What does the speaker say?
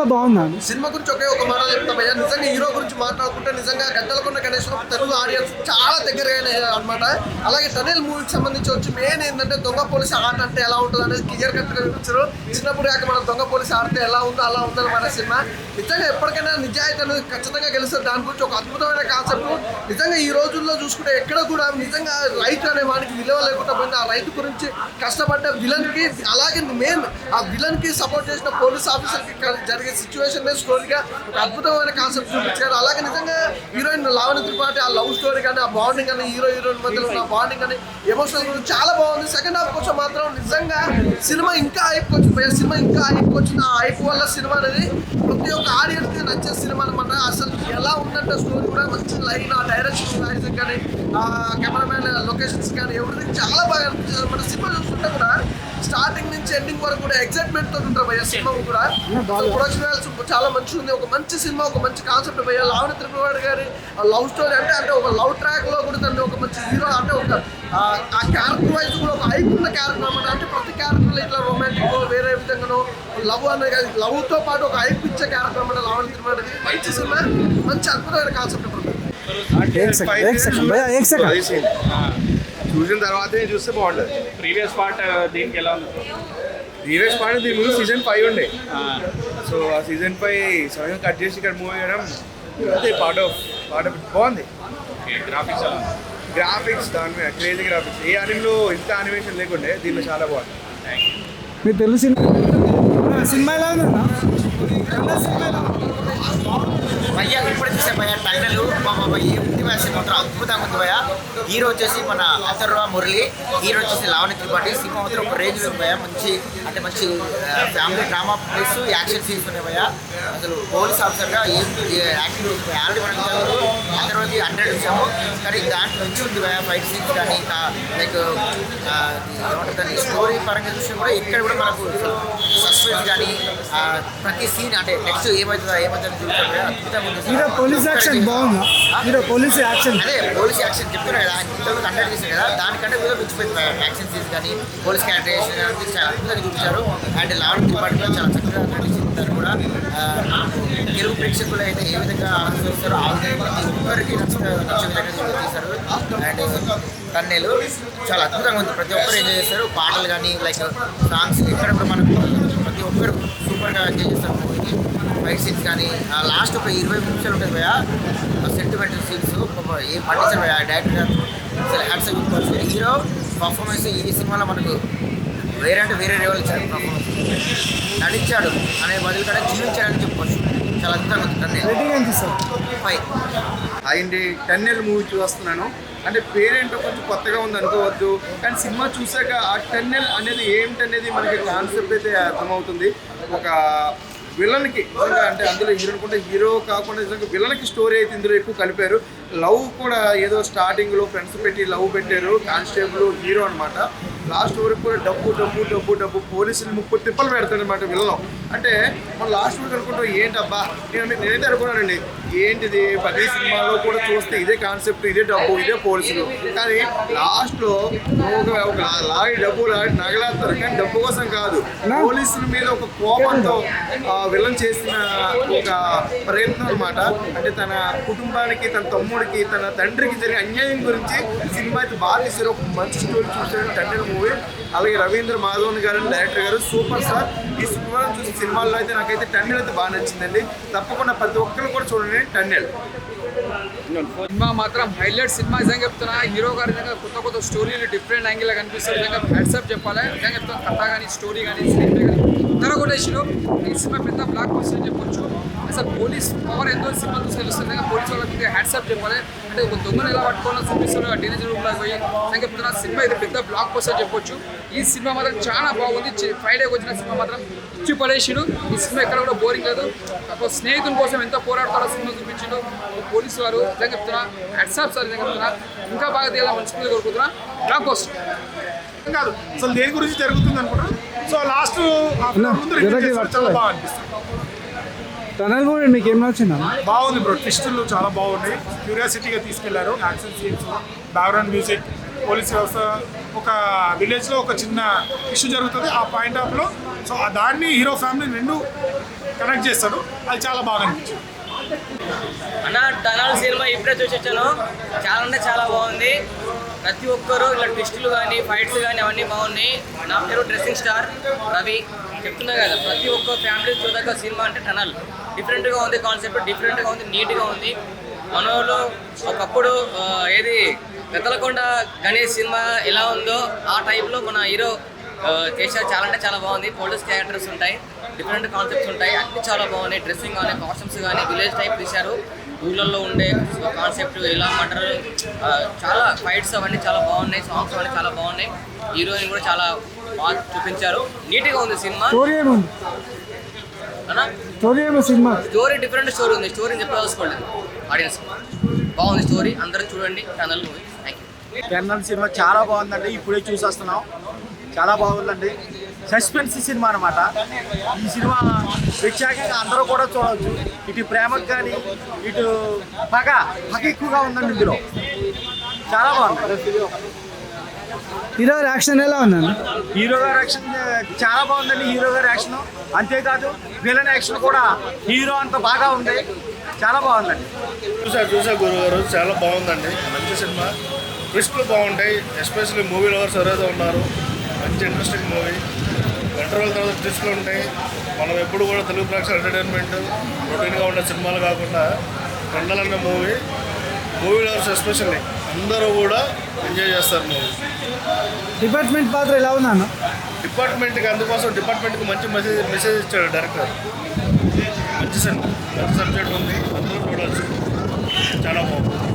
Cinema బాగుందా? Cinema గురించి ఒకే ఒక మాట చెప్తాం భయ్యా. నిజంగా హీరో గురించి మాట్లాడుకుంటే నిజంగా గద్దలకొండ గణేష్ తెలుగు ఆడియన్స్ చాలా దగ్గరగా అనమాట. అలాగే టనెల్ మూవీకి సంబంధించి వచ్చి మెయిన్ ఏంటంటే దొంగ పోలీస్ ఆట అంటే ఎలా ఉంటుంది అనేది క్లియర్ కట్ గా చూపించారు. చిన్నప్పుడు కాక మనం దొంగ పోలీస్ ఆడితే ఎలా ఉందో అలా ఉందన్నమాట సినిమా. నిజంగా ఎప్పటికైనా నిజాయితీ అనేది ఖచ్చితంగా గెలుస్తుంది. దాని గురించి ఒక అద్భుతమైన కాన్సెప్ట్. నిజంగా ఈ రోజుల్లో చూసుకుంటే ఎక్కడ కూడా నిజంగా రైతు అనే వానికి విలువ లేకుండా పోయింది. ఆ రైతు గురించి కష్టపడ్డ విలన్ కి, అలాగే మెయిన్ ఆ విలన్ కి సపోర్ట్ చేసిన పోలీస్ ఆఫీసర్ కి జరిగే సిచ్యువేషన్ స్టోరీగా ఒక అద్భుతమైన కాన్సెప్ట్ చూపించారు. అలాగే నిజంగా హీరోయిన్ లావణ్య త్రిపాఠి ఆ లవ్ స్టోరీ కానీ, ఆ బాండింగ్ కానీ, హీరోయిన్ మధ్యలో ఉన్న బాండింగ్ కానీ, ఎమోషనల్ గురించి చాలా బాగుంది. సెకండ్ హాఫ్ కోసం మాత్రం నిజంగా సినిమా ఇంకా అయిపోవచ్చు. సినిమా ఇంకా అయిపోవచ్చు. ఆ హైప్ వల్ల సినిమా అనేది ప్రతి ఒక్క ఆడియన్స్ కి నచ్చే సినిమా అనమాట. అసలు ఎలా ఉందంటే స్టోరీ కూడా మంచి లైన్, ఆ డైరెక్షన్ కానీ, ఆ కెమెరామెన్ లొకేషన్స్ కానీ ఎవ్రీథింగ్ చాలా బాగా అనిపించింది అనమాట. సినిమా చూస్తుంటే కూడా స్టార్టింగ్ నుంచి ఎండింగ్ వరకు కూడా ఎక్సైట్మెంట్ తో ఉంటారు భయ్య. సినిమా కూడా ప్రొడక్షన్ వాల్యూస్ చాలా మంచిగా ఉంది. ఒక మంచి సినిమా, ఒక మంచి కాన్సెప్ట్ భయ్య. లావణ్య త్రిపాఠి గారి లవ్ స్టోరీ అంటే ఒక లవ్ ట్రాక్ లో కూడా తను ఒక మంచి హీరో అంటే ఒక ఆ క్యారెక్టర్ వైజ్ కూడా ఒక హైప్ ఉన్న క్యారెక్టర్ అనమాట. అంటే ప్రతి క్యారెక్టర్ ఇట్లా రొమాంటిక్ వేరే విధంగానో లవ్ అనేది కాదు, లవ్ తో పాటు ఒక హైప్ ఇచ్చే క్యారెక్టర్ అనమాట లావణ్య త్రిపాఠి. మంచి సినిమా, మంచి అద్భుతమైన కాన్సెప్ట్. చూసిన తర్వాతే చూస్తే బాగుంటుంది. ప్రీవియస్ పార్ట్ దీనికి ఎలా ఉంది? ప్రీవియస్ పార్ట్ దీని ముందు సీజన్ 5 ఉండే. సో ఆ సీజన్ 5 సడన్గా కట్ చేసి ఇక్కడ మూవ్ చేయడం అదే పార్ట్ ఆఫ్ బాగుంది. గ్రాఫిక్స్ ఎలా ఉంది? గ్రాఫిక్స్ దాని మీద క్రేజీ గ్రాఫిక్స్. ఏ అనిమేలో ఇంత అనిమేషన్ లేకుండే, దీనిలో చాలా బాగుంది. మీకు తెలుసు సినిమా ఎలా ఉందా? భయ్యా ఇప్పుడు చూసే భయ్యా టైనల్ ఏముంది భయ సినిమా మాత్రం అద్భుతంగా ఉంది భయ్యా. హీరో వచ్చేసి మన అథర్వ మురళి, హీరో వచ్చేసి లావణ్య త్రిపాఠి. సినిమా మాత్రం ఒక రేంజ్ ఉంది భయ్యా. మంచి family drama plus action scenes ఉన్నాయి భయ్యా. అసలు పోలీస్ ఆఫీసర్గా యాక్టింగ్ ఉంది. ఆల్రెడీ మనం అథర్వది 100 చూసాము, కానీ దాంట్లో నుంచి ఉంది భయ్యా. ఫైట్ సీన్స్ కానీ లైక్ ఏమంటుంది స్టోరీ పరంగా చూసినా కూడా ఇక్కడ కూడా మనకు సస్పెన్స్ కానీ ప్రతి సీన్ అంటే నెక్స్ట్ ఏమవుతుందో చూసాము. అద్భుతంగా హీరో పోలీస్ యాక్షన్ బాగుందా? హీరో పోలీస్ యాక్షన్ అదే పోలీస్ యాక్షన్ చెప్తున్నా కదా, ఇంతకు 100 చేశారు కదా, దానికంటే కూడా మించిపోయింది యాక్షన్ సీన్స్ కానీ పోలీస్ క్యారెక్టరైజేషన్ కానీ చాలా అద్భుతంగా చూపించారు. అండ్ లావణ్య త్రిపాఠి కూడా చాలా చక్కగా నటించారు కూడా. తెలుగు ప్రేక్షకులు అయితే ఏ విధంగా ఆనందిస్తారో ఆ విధంగా ఒక్కరికి నచ్చే విధంగా తీశారు. అండ్ టన్నెలు చాలా అద్భుతంగా ఉంది. ప్రతి ఒక్కరు ఎంజాయ్ చేస్తారు. పాటలు కానీ లైక్ సాంగ్స్ ఇక్కడ కూడా మనకు ప్రతి ఒక్కరు సూపర్గా ఎంజాయ్ చేస్తారు. ఫైట్ సీన్స్ కానీ లాస్ట్ ఒక 20 నిమిషాలు ఉంటుంది భయ. సెంటిమెంటల్ సీన్స్ ఏం పండించారు భయ డైరెక్టర్ గారు. అసలు హ్యాట్స్ ఆఫ్ చెప్పుకోవచ్చు. హీరో పర్ఫార్మెన్స్ ఈ సినిమాలో మనకు వేరే అంటే వేరే లెవెల్ ఇచ్చాడు. పర్ఫార్మెన్స్ నటించాడు అనే బదులు కూడా జీవించాడని చెప్పుకోవచ్చు. చాలా అద్భుతంగా ఉంది. టన్నెల్ 5. అయింది టన్నెల్ మూవీ చూస్తున్నాను. అంటే పేరేంటో కొంచెం కొత్తగా ఉంది అనుకోవద్దు, కానీ సినిమా చూసాక ఆ టన్నెల్ అనేది ఏంటనేది మనకి కాన్సెప్ట్ అయితే అర్థమవుతుంది. ఒక విలన్కి నిజంగా అంటే అందులో హీరో అనుకుంటే హీరో కాకుండా నిజంగా విలన్కి స్టోరీ అయితే ఇందులో ఎక్కువ కలిపారు. లవ్ కూడా ఏదో స్టార్టింగ్లో ఫ్రెండ్స్ పెట్టి లవ్ పెట్టారు. కానిస్టేబుల్ హీరో అనమాట. లాస్ట్ వరకు కూడా డబ్బు పోలీసులు 30 తిప్పలు పెడతాడు అనమాట విలన్. అంటే మనం లాస్ట్ వరకు అనుకుంటాం ఏంటబ్బా, నేనైతే అనుకున్నానండి ఏంటిది ప్రతి సినిమాలో కూడా చూస్తే ఇదే కాన్సెప్ట్, ఇదే డబ్బు, ఇదే పోలీసులు. కానీ లాస్ట్లో ఒక లాగి డబ్బు నగలేస్తారు, కానీ డబ్బు కోసం కాదు, పోలీసుల మీద ఒక కోపంతో విలన్ చేసిన ఒక ప్రయత్నం అనమాట. అంటే తన కుటుంబానికి, తన తమ్ముడికి, తన తండ్రికి జరిగే అన్యాయం గురించి సినిమా అయితే బాగా తీశారు. ఒక మంచి స్టోరీ చూసారు టన్నెల్ మూవీ. అలాగే రవీంద్ర మాధవన్ గారు డైరెక్టర్ గారు సూపర్ స్టార్. ఈ సినిమాను చూసి సినిమాల్లో అయితే నాకైతే టన్నెల్ అయితే బాగా నచ్చిందండి. తప్పకుండా ప్రతి ఒక్కరు కూడా చూడండి టన్నెల్. సినిమా మాత్రం హైలైట్ సినిమా. నిజంగా చెప్తున్నా హీరో గారు నిజంగా కొత్త స్టోరీలు డిఫరెంట్ యాంగిల్లో కనిపిస్తారు. నిజంగా హ్యాట్సాప్ చెప్పాలి. నిజంగా చెప్తాను కథ కానీ స్టోరీ కానీ స్క్రీన్ ప్లే కానీ అందరూ కూడా ఈ సినిమా పెద్ద బ్లాక్ బస్టర్ అని చెప్పొచ్చు. అసలు పోలీస్ పవర్ ఎంతో సినిమా చూసి తెలుస్తుంది. పోలీస్ వాళ్ళకి హ్యాట్సాప్ చెప్పాలి. అంటే ఒక దొంగను ఎలా పట్టుకోవాలో చూపిస్తారు. ఆ టీనేజ్ రూమ్లో పోయి నిజంగా చెప్తున్నా సినిమా ఇది పెద్ద బ్లాక్ బస్టర్ చెప్పొచ్చు. ఈ సినిమా మాత్రం చాలా బాగుంది. ఫ్రైడేకి వచ్చిన సినిమా మాత్రం ఇచ్చి పడేసిండు. ఈ సినిమా ఎక్కడ కూడా బోరింగ్ లేదు. ఒక స్నేహితుల కోసం ఎంతో పోరాడతారో సినిమా చూపించిండు పోలీసు వారు. నిజంగా చెప్తున్నా హ్యాట్సాప్ సార్. నిజంగా చెప్తున్నా ఇంకా బాగా తీయాలని మనస్ఫూర్తిగా కోరుకుంటున్నా. బ్లాక్ బస్టర్ కాదు అసలు దేని గురించి జరుగుతుంది అనుకుంటారు. సో లాస్ట్ చాలా బాగా అనిపిస్తుంది. టనల్ మూవీ మీకు ఏం నచ్చిందా? బాగుంది బ్రో. ట్విస్టులు చాలా బాగున్నాయి. క్యూరియాసిటీగా తీసుకెళ్లారు. Action scenes, background music police వ్యవస్థ, ఒక విలేజ్లో ఒక చిన్న ఇష్యూ జరుగుతుంది ఆ పాయింట్ ఆఫ్లో. సో దాన్ని హీరో ఫ్యామిలీ రెండు కనెక్ట్ చేస్తాడు, అది చాలా బాగా అనిపించింది. అన్న టనల్ సినిమా ఇప్పుడే చూసి వచ్చాను, చాలా అంటే చాలా బాగుంది. ప్రతి ఒక్కరు ఇలా ట్విస్టులు కానీ ఫైట్స్ కానీ అవన్నీ బాగున్నాయి. నా పేరు డ్రెస్సింగ్ స్టార్ రవి. చెప్తున్నా కదా, ప్రతి ఒక్క ఫ్యామిలీ చూడక సినిమా అంటే టనల్ డిఫరెంట్గా ఉంది, కాన్సెప్ట్ డిఫరెంట్గా ఉంది, నీట్గా ఉంది. మన వాళ్ళు ఒకప్పుడు ఏది గతలకొండ గణేష్ సినిమా ఎలా ఉందో ఆ టైప్లో మన హీరో చేశారు. చాలా అంటే చాలా బాగుంది. పోలీస్ క్యారెక్టర్స్ ఉంటాయి, డిఫరెంట్ కాన్సెప్ట్స్ ఉంటాయి, అన్నీ చాలా బాగున్నాయి. డ్రెస్సింగ్ కానీ కాస్ట్యూమ్స్ కానీ విలేజ్ టైప్ తీశారు. ఊళ్ళల్లో ఉండే కాన్సెప్ట్ ఇలా మటర్, చాలా ఫైట్స్ అవన్నీ చాలా బాగున్నాయి. సాంగ్స్ అవన్నీ చాలా బాగున్నాయి. హీరోయిన్ కూడా చాలా బాగా చూపించారు. నీట్గా ఉంది సినిమా. స్టోరీ ఏముంది అన్నా స్టోరీ ఏమో సినిమా స్టోరీ డిఫరెంట్ స్టోరీ ఉంది. స్టోరీని చెప్పదలుచుకోలేదు ఆడియన్స్. బాగుంది స్టోరీ, అందరూ చూడండి tunnel movie. Thank you. Tunnel cinema చాలా బాగుందండి, ఇప్పుడే చూసేస్తున్నాం. చాలా బాగుందండి, సస్పెన్స్ సినిమా అనమాట. ఈ సినిమా ప్రత్యేకంగా అందరూ కూడా చూడవచ్చు. ఇటు ప్రేమకు కానీ ఇటు పగ ఎక్కువగా ఉందండి ఇందులో. చాలా బాగుంది. హీరో యాక్షన్ ఎలా ఉందన్న? హీరో గారి యాక్షన్ చాలా బాగుందండి. హీరో గారి యాక్షన్ అంతేకాదు విలన్ యాక్షన్ కూడా హీరో అంత బాగా ఉంది. చాలా బాగుందండి. చూసా గురుగారు, చాలా బాగుందండి. మంచి సినిమా, ట్విస్ట్లు బాగుంటాయి. ఎస్పెషల్లీ మూవీ లవర్స్ ఎవరైతే ఉన్నారు, మంచి ఇంట్రెస్టింగ్ మూవీ. ఇంటర్వెల్ తర్వాత ట్విస్ట్లు ఉంటాయి. మనం ఎప్పుడు కూడా తెలుగు ప్రేక్షకుల ఎంటర్టైన్మెంట్ రొటీన్గా ఉండే సినిమాలు కాకుండా టన్నల్ అనే మూవీ లవర్స్ ఎస్పెషల్లీ అందరూ కూడా ఎంజాయ్ చేస్తారు మూవీ. డిపార్ట్మెంట్ పాత్ర ఎలా ఉందన్న? డిపార్ట్మెంట్కి అందుకోసం డిపార్ట్మెంట్కి మంచి మెసేజ్ ఇచ్చాడు డైరెక్టర్. మంచి సినిమా, మంచి సబ్జెక్ట్ ఉంది, అందరూ చూడవచ్చు. చాలా బాగుంది.